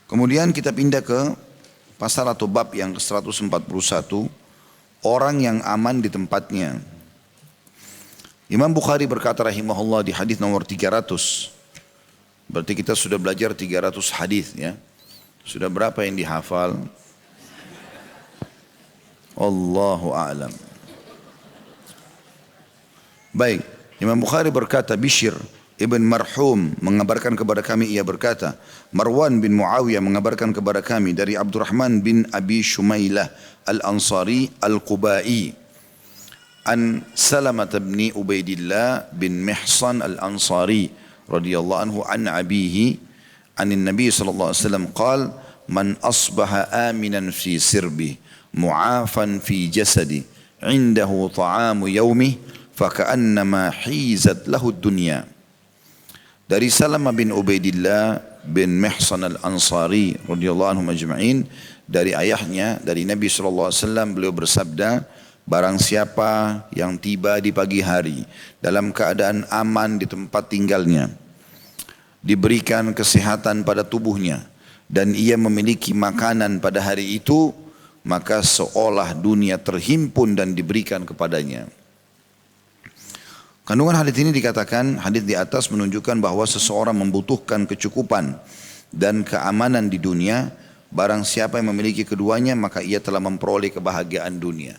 Kemudian kita pindah ke pasal atau bab yang ke-141, orang yang aman di tempatnya. Imam Bukhari berkata rahimahullah di hadis nomor 300. Berarti kita sudah belajar 300 hadis ya. Sudah berapa yang dihafal? Allahu a'lam. Baik, Imam Bukhari berkata, Bishr Ibn Marhum mengabarkan kepada kami, ia berkata, Marwan bin Muawiyah mengabarkan kepada kami dari Abdurrahman bin Abi Shumailah Al-Ansari Al-Qubai an Salamah bin Ubaidillah bin Mihsan Al-Ansari radhiyallahu anhu an abihi an Nabi sallallahu alaihi wasallam qala man asbaha aminan fi sirbi mu'afan fi jasadi indahu ta'amu yaumih faka'annama hizat lahu dunya. Dari Salamah bin Ubaidillah bin Mihsan al-Ansari radhiyallahu anhum ajma'in, dari ayahnya, dari Nabi sallallahu alaihi wasallam, beliau bersabda, barang siapa yang tiba di pagi hari dalam keadaan aman di tempat tinggalnya, diberikan kesehatan pada tubuhnya, dan ia memiliki makanan pada hari itu, maka seolah dunia terhimpun dan diberikan kepadanya. Kandungan hadis ini dikatakan, hadis di atas menunjukkan bahwa seseorang membutuhkan kecukupan dan keamanan di dunia. Barang siapa yang memiliki keduanya, maka ia telah memperoleh kebahagiaan dunia.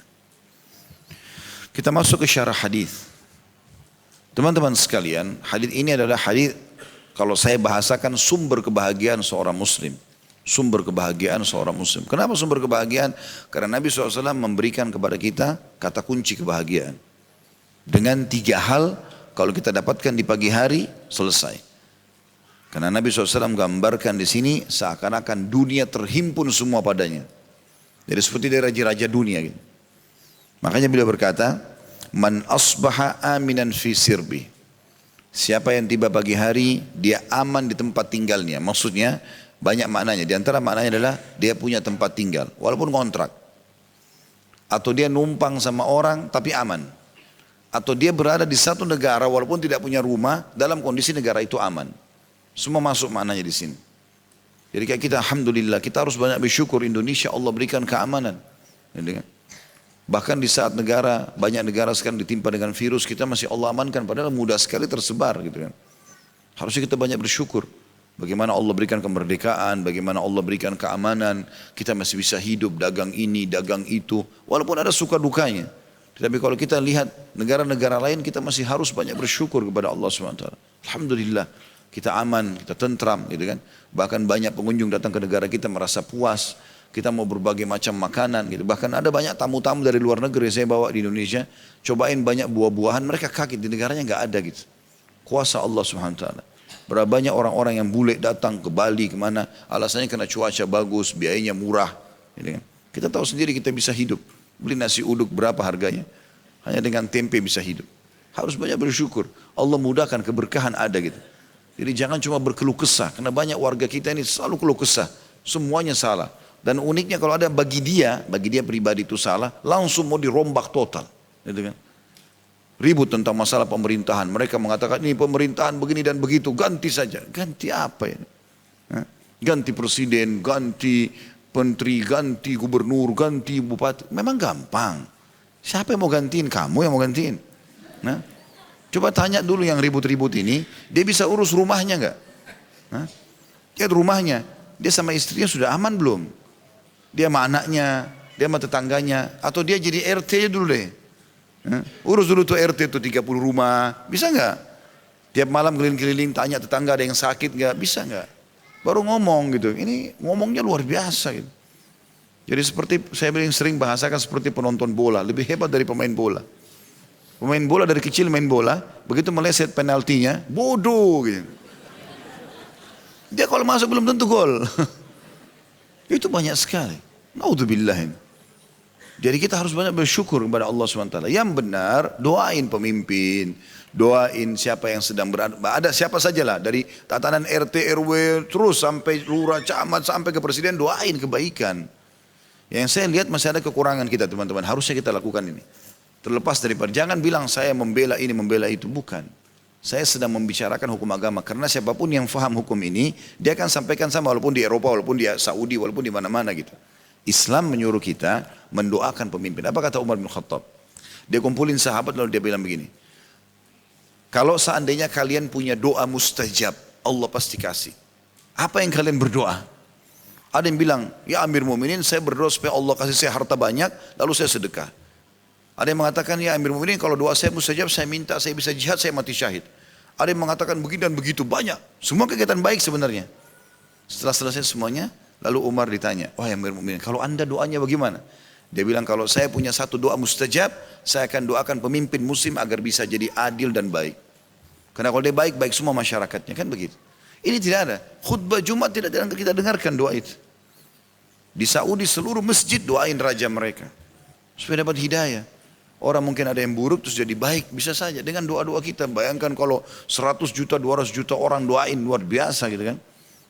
Kita masuk ke syarah hadis. Teman-teman sekalian, hadis ini adalah hadis, kalau saya bahasakan, sumber kebahagiaan seorang muslim. Sumber kebahagiaan seorang muslim. Kenapa sumber kebahagiaan? Karena Nabi SAW memberikan kepada kita kata kunci kebahagiaan. Dengan 3 hal, kalau kita dapatkan di pagi hari, selesai. Karena Nabi SAW gambarkan di sini seakan-akan dunia terhimpun semua padanya. Jadi seperti dari raja-raja dunia gitu. Makanya beliau berkata, man asbaha aminan fi sirbi. Siapa yang tiba pagi hari, dia aman di tempat tinggalnya. Maksudnya banyak maknanya. Di antara maknanya adalah dia punya tempat tinggal, walaupun kontrak. Atau dia numpang sama orang tapi aman. Atau dia berada di satu negara walaupun tidak punya rumah, dalam kondisi negara itu aman. Semua masuk maknanya di sini. Jadi kayak kita, alhamdulillah, kita harus banyak bersyukur Indonesia Allah berikan keamanan. Bahkan di saat banyak negara sekarang ditimpa dengan virus, kita masih Allah amankan, padahal mudah sekali tersebar gitu kan. Harusnya kita banyak bersyukur. Bagaimana Allah berikan kemerdekaan, bagaimana Allah berikan keamanan, kita masih bisa hidup, dagang ini, dagang itu, walaupun ada suka dukanya. Tetapi kalau kita lihat negara-negara lain, kita masih harus banyak bersyukur kepada Allah SWT. Alhamdulillah, kita aman, kita tentram gitu kan. Bahkan banyak pengunjung datang ke negara kita merasa puas. Kita mau berbagai macam makanan gitu. Bahkan ada banyak tamu-tamu dari luar negeri saya bawa di Indonesia, cobain banyak buah-buahan, mereka kaget, di negaranya nggak ada gitu. Kuasa Allah SWT. Berapa banyak orang-orang yang bule datang ke Bali, kemana, alasannya karena cuaca bagus, biayanya murah gitu kan. Kita tahu sendiri kita bisa hidup. Beli nasi uduk berapa harganya? Hanya dengan tempe bisa hidup. Harus banyak bersyukur. Allah mudahkan, keberkahan ada gitu. Jadi jangan cuma berkeluh kesah. Karena banyak warga kita ini selalu keluh kesah. Semuanya salah. Dan uniknya kalau ada bagi dia pribadi itu salah, langsung mau dirombak total. Gitu kan? Ribut tentang masalah pemerintahan. Mereka mengatakan ini pemerintahan begini dan begitu. Ganti saja. Ganti apa ya? Ganti presiden, ganti menteri, ganti gubernur, ganti bupati. Memang gampang. Siapa yang mau gantiin? Kamu yang mau gantiin. Nah, coba tanya dulu yang ribut-ribut ini, dia bisa urus rumahnya enggak? Lihat rumahnya, dia sama istrinya sudah aman belum? Dia sama anaknya, dia sama tetangganya, atau dia jadi RT dulu deh. Urus dulu tuh RT tuh 30 rumah, bisa enggak? Tiap malam keliling-keliling tanya tetangga ada yang sakit enggak? Bisa enggak? Baru ngomong gitu, ini ngomongnya luar biasa gitu. Jadi seperti saya sering bahasakan seperti penonton bola, lebih hebat dari pemain bola. Pemain bola dari kecil main bola, begitu meleset penaltinya, bodoh gitu. Dia kalau masuk belum tentu gol. Itu banyak sekali. Naudzubillah ini. Jadi kita harus banyak bersyukur kepada Allah SWT. Yang benar, doain pemimpin, doain siapa yang sedang berada, ada siapa sajalah dari tatanan RT, RW, terus sampai lurah, camat, sampai ke presiden, doain kebaikan. Yang saya lihat masih ada kekurangan kita teman-teman, harusnya kita lakukan ini. Terlepas daripada, jangan bilang saya membela ini, membela itu, bukan. Saya sedang membicarakan hukum agama. Karena siapapun yang faham hukum ini, dia akan sampaikan sama walaupun di Eropa, walaupun di Saudi, walaupun di mana-mana gitu. Islam menyuruh kita mendoakan pemimpin. Apa kata Umar bin Khattab? Dia kumpulin sahabat lalu dia bilang begini. Kalau seandainya kalian punya doa mustajab, Allah pasti kasih. Apa yang kalian berdoa? Ada yang bilang, ya Amir Mu'minin saya berdoa supaya Allah kasih saya harta banyak, lalu saya sedekah. Ada yang mengatakan, ya Amir Mu'minin kalau doa saya mustajab, saya minta saya bisa jihad, saya mati syahid. Ada yang mengatakan begini dan begitu, banyak. Semua kegiatan baik sebenarnya. Setelah selesai semuanya, lalu Umar ditanya, wah Amir Mu'minin, kalau anda doanya bagaimana? Dia bilang, kalau saya punya satu doa mustajab, saya akan doakan pemimpin muslim agar bisa jadi adil dan baik. Karena kalau dia baik, baik semua masyarakatnya, kan begitu. Ini tidak ada. Khutbah Jumat tidak ada kita dengarkan doa itu. Di Saudi seluruh masjid doain raja mereka. Supaya dapat hidayah. Orang mungkin ada yang buruk terus jadi baik, bisa saja dengan doa-doa kita. Bayangkan kalau 100 juta, 200 juta orang doain, luar biasa gitu kan.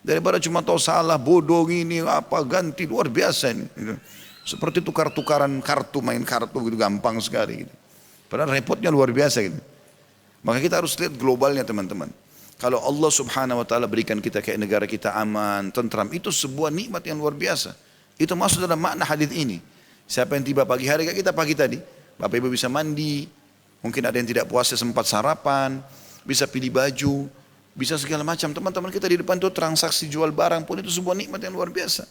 Daripada cuma tahu salah, bodoh ini, apa, ganti, luar biasa ini. Gitu. Seperti tukar-tukaran kartu, main kartu gitu, gampang sekali gitu. Padahal repotnya luar biasa gitu. Maka kita harus lihat globalnya teman-teman. Kalau Allah subhanahu wa ta'ala berikan kita kayak negara kita aman, tentram, itu sebuah nikmat yang luar biasa. Itu masuk dalam makna hadis ini. Siapa yang tiba pagi hari kayak kita pagi tadi, Bapak Ibu bisa mandi, mungkin ada yang tidak puasa sempat sarapan, bisa pilih baju, bisa segala macam. Teman-teman kita di depan itu transaksi jual barang pun itu sebuah nikmat yang luar biasa.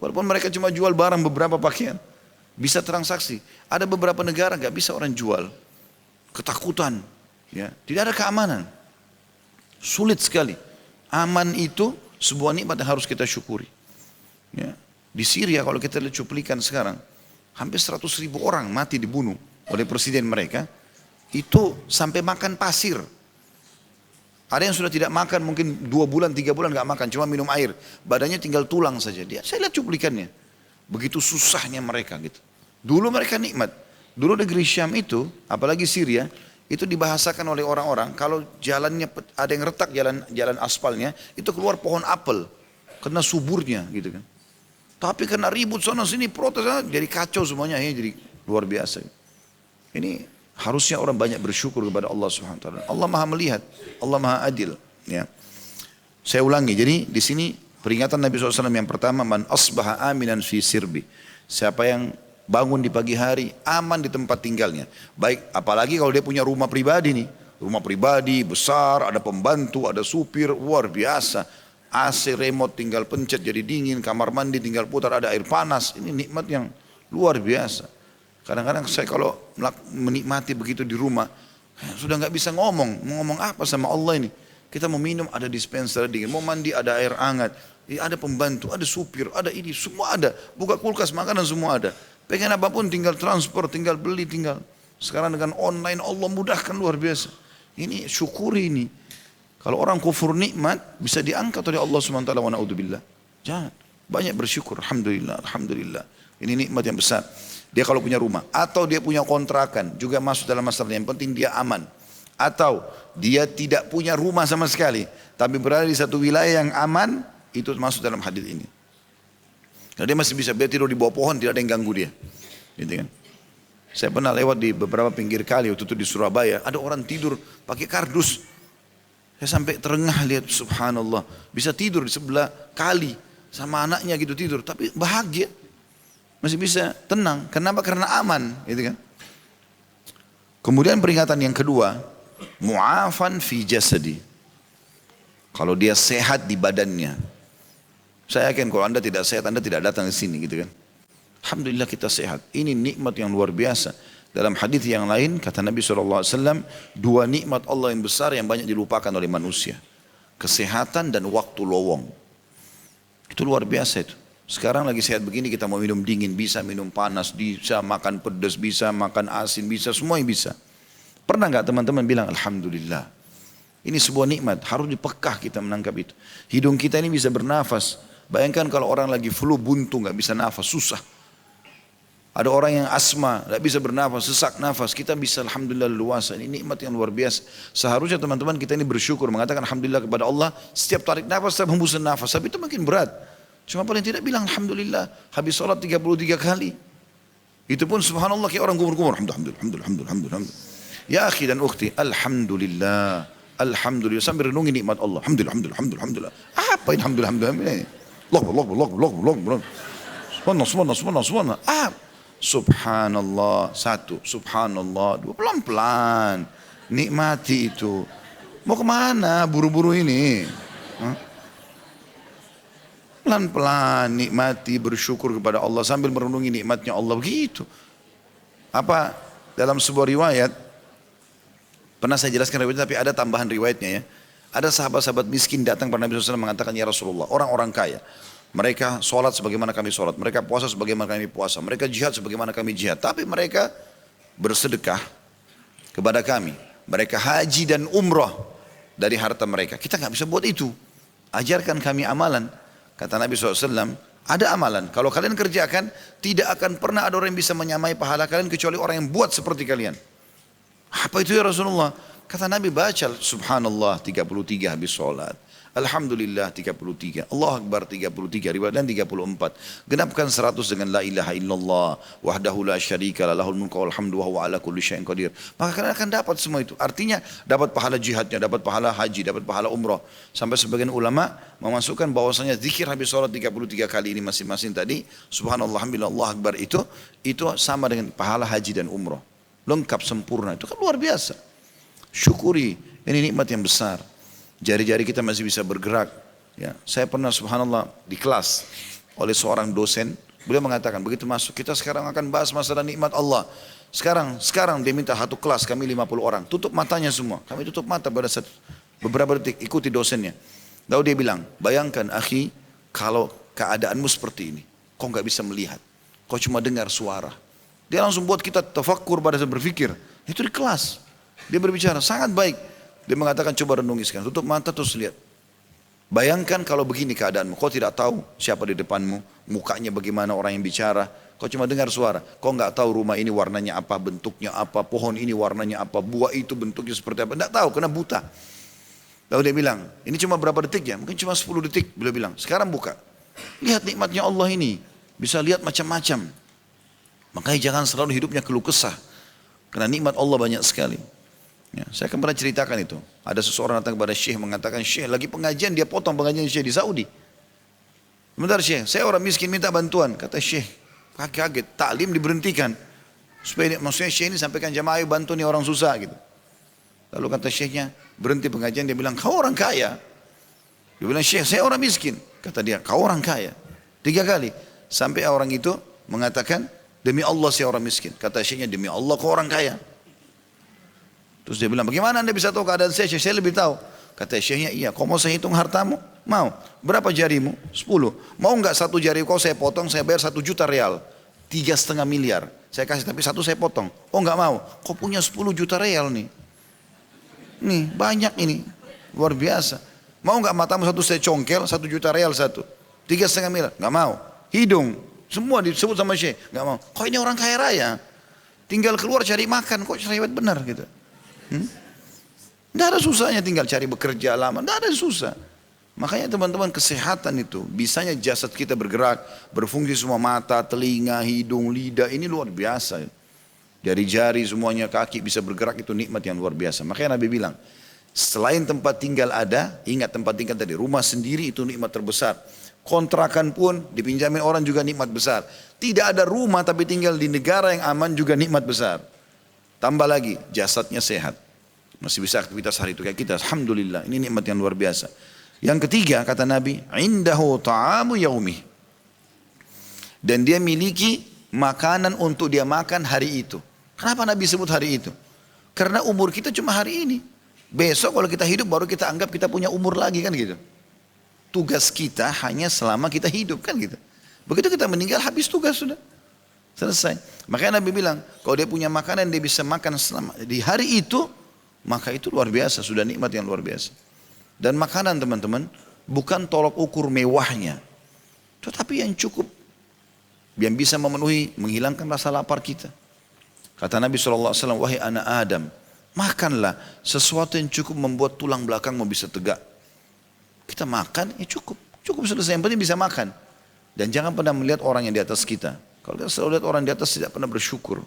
Walaupun mereka cuma jual barang beberapa pakaian, bisa transaksi. Ada beberapa negara nggak bisa orang jual, ketakutan, ya, tidak ada keamanan, sulit sekali. Aman itu sebuah nikmat yang harus kita syukuri. Ya. Di Syria kalau kita lihat cuplikan sekarang, hampir 100.000 orang mati dibunuh oleh presiden mereka, itu sampai makan pasir. Ada yang sudah tidak makan mungkin 2 bulan, 3 bulan gak makan, cuma minum air. Badannya tinggal tulang saja. Saya lihat cuplikannya. Begitu susahnya mereka gitu. Dulu mereka nikmat. Dulu negeri Syam itu, apalagi Syria, itu dibahasakan oleh orang-orang, kalau jalannya ada yang retak jalan aspalnya, itu keluar pohon apel. Kena suburnya gitu kan. Tapi karena ribut sana sini protes, jadi kacau semuanya, ya, jadi luar biasa. Ini harusnya orang banyak bersyukur kepada Allah Subhanahu wa taala. Allah Maha melihat, Allah Maha adil, ya. Saya ulangi, jadi di sini peringatan Nabi SAW yang pertama, man asbaha aminan fi sirbi. Siapa yang bangun di pagi hari aman di tempat tinggalnya. Baik, apalagi kalau dia punya rumah pribadi nih. Rumah pribadi besar, ada pembantu, ada supir, luar biasa. AC remote tinggal pencet jadi dingin, kamar mandi tinggal putar, ada air panas. Ini nikmat yang luar biasa. Kadang-kadang saya kalau menikmati begitu di rumah, sudah nggak bisa mau ngomong apa sama Allah ini. Kita mau minum ada dispenser dingin, mau mandi ada air hangat, ada pembantu, ada supir, ada ini, semua ada. Buka kulkas makanan semua ada. Pengen apapun tinggal transport, tinggal beli, tinggal. Sekarang dengan online Allah mudahkan luar biasa. Ini syukuri ini. Kalau orang kufur nikmat bisa diangkat oleh Allah SWT wa na'udzubillah. Jangan. Banyak bersyukur. Alhamdulillah. Alhamdulillah. Ini nikmat yang besar. Dia kalau punya rumah. Atau dia punya kontrakan. Juga masuk dalam masalah. Yang penting dia aman. Atau dia tidak punya rumah sama sekali. Tapi berada di satu wilayah yang aman. Itu masuk dalam hadis ini. Karena dia masih bisa tidur di bawah pohon. Tidak ada yang ganggu dia. Gitu kan. Saya pernah lewat di beberapa pinggir kali. Waktu itu di Surabaya. Ada orang tidur pakai kardus. Saya sampai terengah lihat, subhanallah, bisa tidur di sebelah kali sama anaknya gitu tidur, tapi bahagia, masih bisa tenang. Kenapa? Karena aman, gitu kan. Kemudian peringatan yang kedua, mu'afan fi jasadi. Kalau dia sehat di badannya, saya yakin kalau anda tidak sehat, anda tidak datang ke sini, gitu kan. Alhamdulillah kita sehat. Ini nikmat yang luar biasa. Dalam hadis yang lain kata Nabi SAW, 2 nikmat Allah yang besar yang banyak dilupakan oleh manusia. Kesehatan dan waktu lowong. Itu luar biasa itu. Sekarang lagi sehat begini kita mau minum dingin, bisa minum panas, bisa makan pedas, bisa makan asin, bisa semua yang bisa. Pernah nggak teman-teman bilang Alhamdulillah. Ini sebuah nikmat, harus dipekah kita menangkap itu. Hidung kita ini bisa bernafas. Bayangkan kalau orang lagi flu buntu nggak bisa nafas, susah. Ada orang yang asma, tidak bisa bernafas, sesak nafas. Kita bisa alhamdulillah luasa. Ini nikmat yang luar biasa. Seharusnya teman-teman kita ini bersyukur, mengatakan alhamdulillah kepada Allah. Setiap tarik nafas, setiap hembusan nafas. Tapi itu makin berat. Cuma paling tidak bilang alhamdulillah. Habis sholat 33 kali. Itu pun subhanallah kayak orang kumur-kumur. Alhamdulillah. Ya akhi dan ukhti, alhamdulillah. Alhamdulillah, sambil renungi nikmat Allah. Alhamdulillah, alhamdulillah, alhamdulillah, alhamdulillah. Apa ini alhamdulillah, alhamdulillah ini? Allah. Subhanallah. Subhanallah, satu. Subhanallah, dua. Pelan-pelan. Nikmati itu. Mau kemana buru-buru ini? Pelan-pelan nikmati, bersyukur kepada Allah sambil merenungi nikmatnya Allah, begitu. Apa dalam sebuah riwayat, pernah saya jelaskan riwayatnya tapi ada tambahan riwayatnya ya. Ada sahabat-sahabat miskin datang kepada Nabi SAW mengatakan, ya Rasulullah, orang-orang kaya, mereka sholat sebagaimana kami sholat, mereka puasa sebagaimana kami puasa, mereka jihad sebagaimana kami jihad, tapi mereka bersedekah kepada kami, mereka haji dan umrah dari harta mereka. Kita nggak bisa buat itu. Ajarkan kami amalan. Kata Nabi SAW, ada amalan. Kalau kalian kerjakan, tidak akan pernah ada orang yang bisa menyamai pahala kalian kecuali orang yang buat seperti kalian. Apa itu ya Rasulullah? Kata Nabi, baca subhanallah 33 habis sholat. Alhamdulillah 33. Allah Akbar 33. Riwayat dan 34. Genapkan 100 dengan la ilaha illallah. Wahdahu la syarika la lahul mulku wal hamdu wa huwa ala kulli syai'in qadir. Maka kalian akan dapat semua itu. Artinya dapat pahala jihadnya, dapat pahala haji, dapat pahala umrah. Sampai sebagian ulama memasukkan bahwasanya zikir habis sholat 33 kali ini masing-masing tadi. Subhanallah, alhamdulillah, Allah Akbar itu sama dengan pahala haji dan umrah. Lengkap, sempurna. Itu kan luar biasa. Syukuri, ini nikmat yang besar. Jari-jari kita masih bisa bergerak. Ya, saya pernah subhanallah di kelas oleh seorang dosen, beliau mengatakan begitu masuk, kita sekarang akan bahas masalah nikmat Allah. Sekarang dia minta satu kelas, kami 50 orang, tutup matanya semua. Kami tutup mata pada beberapa detik, ikuti dosennya. Lalu dia bilang, bayangkan akhi, kalau keadaanmu seperti ini, kau nggak bisa melihat, kau cuma dengar suara. Dia langsung buat kita tafakkur pada saat berpikir. Itu di kelas. Dia berbicara sangat baik. Dia mengatakan coba renungi sekarang. Tutup mata terus lihat. Bayangkan kalau begini keadaanmu. Kau tidak tahu siapa di depanmu. Mukanya bagaimana orang yang bicara. Kau cuma dengar suara. Kau nggak tahu rumah ini warnanya apa, bentuknya apa. Pohon ini warnanya apa. Buah itu bentuknya seperti apa. Tidak tahu karena buta. Lalu dia bilang, ini cuma berapa detik ya? Mungkin cuma 10 detik. Beliau bilang, sekarang buka. Lihat nikmatnya Allah ini. Bisa lihat macam-macam. Makanya jangan selalu hidupnya keluh kesah. Karena nikmat Allah banyak sekali. Ya, saya akan pernah ceritakan itu. Ada seseorang datang kepada Syekh mengatakan, Syekh lagi pengajian, dia potong pengajian Syekh di Saudi. Sebentar Syekh, saya orang miskin minta bantuan. Kata Syekh, kaget, taklim diberhentikan. Supaya maksudnya Syekh ini sampaikan jamaah, ayo bantu nih orang susah gitu. Lalu kata Syekhnya, berhenti pengajian, dia bilang, kau orang kaya. Dia bilang, Syekh saya orang miskin. Kata dia, kau orang kaya. 3 kali. Sampai orang itu mengatakan, demi Allah saya orang miskin. Kata Syekhnya, demi Allah kau orang kaya. Terus dia bilang, bagaimana anda bisa tahu keadaan saya? Saya lebih tahu. Kata Syekhnya, iya. Kau mau saya hitung hartamu? Mau. Berapa jarimu? 10. Mau enggak satu jari kau saya potong, saya bayar 1 juta real. 3,5 miliar. Saya kasih, tapi satu saya potong. Oh enggak mau. Kau punya 10 juta real nih. Nih, banyak ini. Luar biasa. Mau enggak matamu satu saya congkel, 1 juta real satu. 3,5 miliar. Enggak mau. Hidung. Semua disebut sama Syekh. Enggak mau. Kau ini orang kaya raya. Tinggal keluar cari makan. Kok cerewet benar gitu. Tidak ada susahnya tinggal cari bekerja lama, tidak ada susah. Makanya teman-teman kesehatan itu, bisanya jasad kita bergerak, berfungsi semua mata, telinga, hidung, lidah, ini luar biasa. Dari jari semuanya kaki bisa bergerak, itu nikmat yang luar biasa. Makanya Nabi bilang, selain tempat tinggal ada, ingat tempat tinggal tadi, rumah sendiri itu nikmat terbesar. Kontrakan pun dipinjamin orang juga nikmat besar. Tidak ada rumah tapi tinggal di negara yang aman juga nikmat besar. Tambah lagi, jasadnya sehat. Masih bisa aktivitas hari itu kayak kita. Alhamdulillah, ini nikmat yang luar biasa. Yang ketiga, kata Nabi, indahu ta'amu yaumih. Dan dia miliki makanan untuk dia makan hari itu. Kenapa Nabi sebut hari itu? Karena umur kita cuma hari ini. Besok kalau kita hidup baru kita anggap kita punya umur lagi kan gitu. Tugas kita hanya selama kita hidup kan gitu. Begitu kita meninggal habis tugas sudah. Selesai. Makanya Nabi bilang, kalau dia punya makanan dia bisa makan selama di hari itu, maka itu luar biasa, sudah nikmat yang luar biasa. Dan makanan teman-teman bukan tolok ukur mewahnya, tetapi yang cukup, yang bisa memenuhi, menghilangkan rasa lapar kita. Kata Nabi SAW, wahai anak Adam, makanlah sesuatu yang cukup membuat tulang belakangmu bisa tegak. Kita makan, ya cukup selesai, yang penting bisa makan. Dan jangan pernah melihat orang yang di atas kita. Kalau kita selalu lihat orang di atas tidak pernah bersyukur.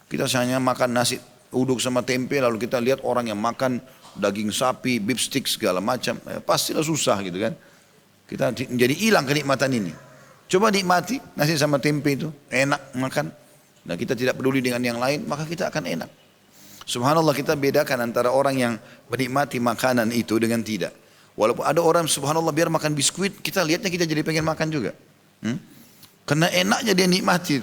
Kita hanya makan nasi uduk sama tempe, lalu kita lihat orang yang makan daging sapi, beef stick segala macam, pastilah susah gitu kan. Kita jadi hilang kenikmatan ini. Coba nikmati nasi sama tempe itu, enak makan. Nah kita tidak peduli dengan yang lain, maka kita akan enak. Subhanallah, kita bedakan antara orang yang menikmati makanan itu dengan tidak. Walaupun ada orang subhanallah biar makan biskuit, kita lihatnya kita jadi pengen makan juga. Karena enaknya dia nikmati.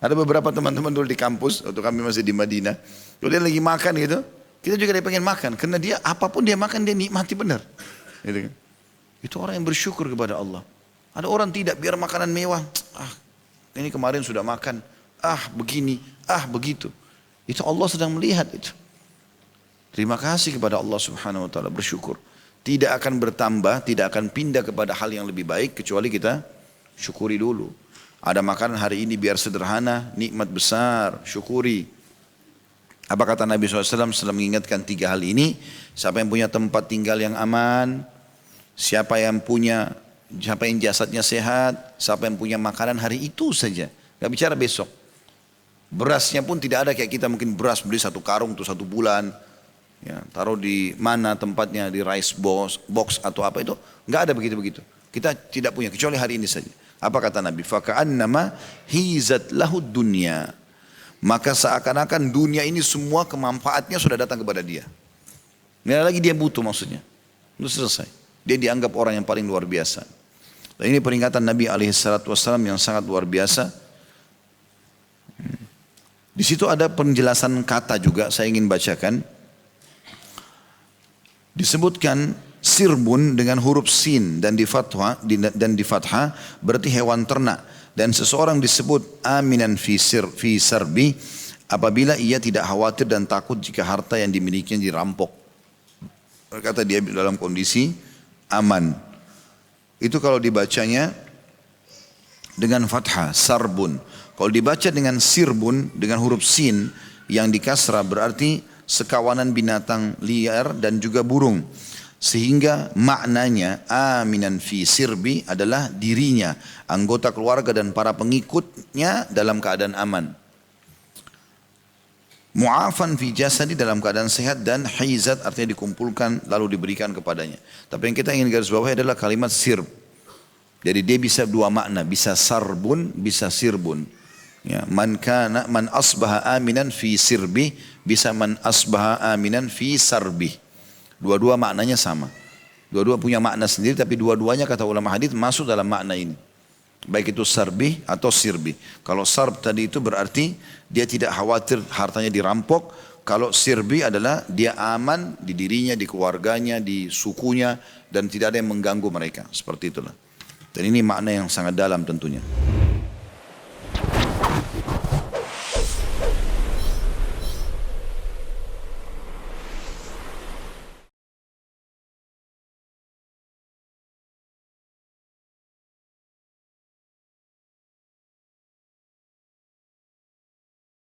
Ada beberapa teman-teman dulu di kampus, waktu kami masih di Madinah, kalau dia lagi makan gitu, kita juga pengen makan. Karena dia apapun dia makan dia nikmati benar. Gitu kan? Itu orang yang bersyukur kepada Allah. Ada orang tidak, biar makanan mewah. Ini kemarin sudah makan. Begini, begitu. Itu Allah sedang melihat itu. Terima kasih kepada Allah Subhanahu wa taala, bersyukur. Tidak akan bertambah, tidak akan pindah kepada hal yang lebih baik kecuali kita syukuri dulu. Ada makanan hari ini biar sederhana, nikmat besar, syukuri. Apa kata Nabi SAW setelah mengingatkan 3 hal ini? Siapa yang punya tempat tinggal yang aman, siapa yang jasadnya sehat, siapa yang punya makanan hari itu saja. Gak bicara besok. Berasnya pun tidak ada kayak kita mungkin beras beli 1 karung untuk 1 bulan. Ya, taruh di mana tempatnya, di rice box atau apa itu. Gak ada begitu-begitu. Kita tidak punya kecuali hari ini saja. Apa kata Nabi? Faka'annama hizat lahud dunya. Maka seakan-akan dunia ini semua kemanfaatnya sudah datang kepada dia. Nggak lagi dia butuh maksudnya. Itu selesai. Dia dianggap orang yang paling luar biasa. Dan ini peringatan Nabi SAW yang sangat luar biasa. Di situ ada penjelasan kata juga saya ingin bacakan. Disebutkan sirbun dengan huruf sin dan di fathah berarti hewan ternak, dan seseorang disebut aminan fi sarbi apabila ia tidak khawatir dan takut jika harta yang dimilikinya dirampok. Berkata dia dalam kondisi aman. Itu kalau dibacanya dengan fathah sarbun. Kalau dibaca dengan sirbun dengan huruf sin yang dikasrah berarti sekawanan binatang liar dan juga burung. Sehingga maknanya aminan fi sirbi adalah dirinya, anggota keluarga dan para pengikutnya dalam keadaan aman. Mu'afan fi jasadi dalam keadaan sehat, dan hizat artinya dikumpulkan lalu diberikan kepadanya. Tapi yang kita ingin garis bawahi adalah kalimat sirb. Jadi dia bisa 2 makna, bisa sarbun, bisa sirbun. Ya, man asbaha aminan fi sirbi, bisa man asbaha aminan fi sarbi. Dua-dua maknanya sama. Dua-dua punya makna sendiri, tapi dua-duanya kata ulama hadis masuk dalam makna ini. Baik itu sarbi atau sirbi. Kalau sarb tadi itu berarti dia tidak khawatir hartanya dirampok. Kalau sirbi adalah dia aman di dirinya, di keluarganya, di sukunya, dan tidak ada yang mengganggu mereka. Seperti itulah. Dan ini makna yang sangat dalam tentunya.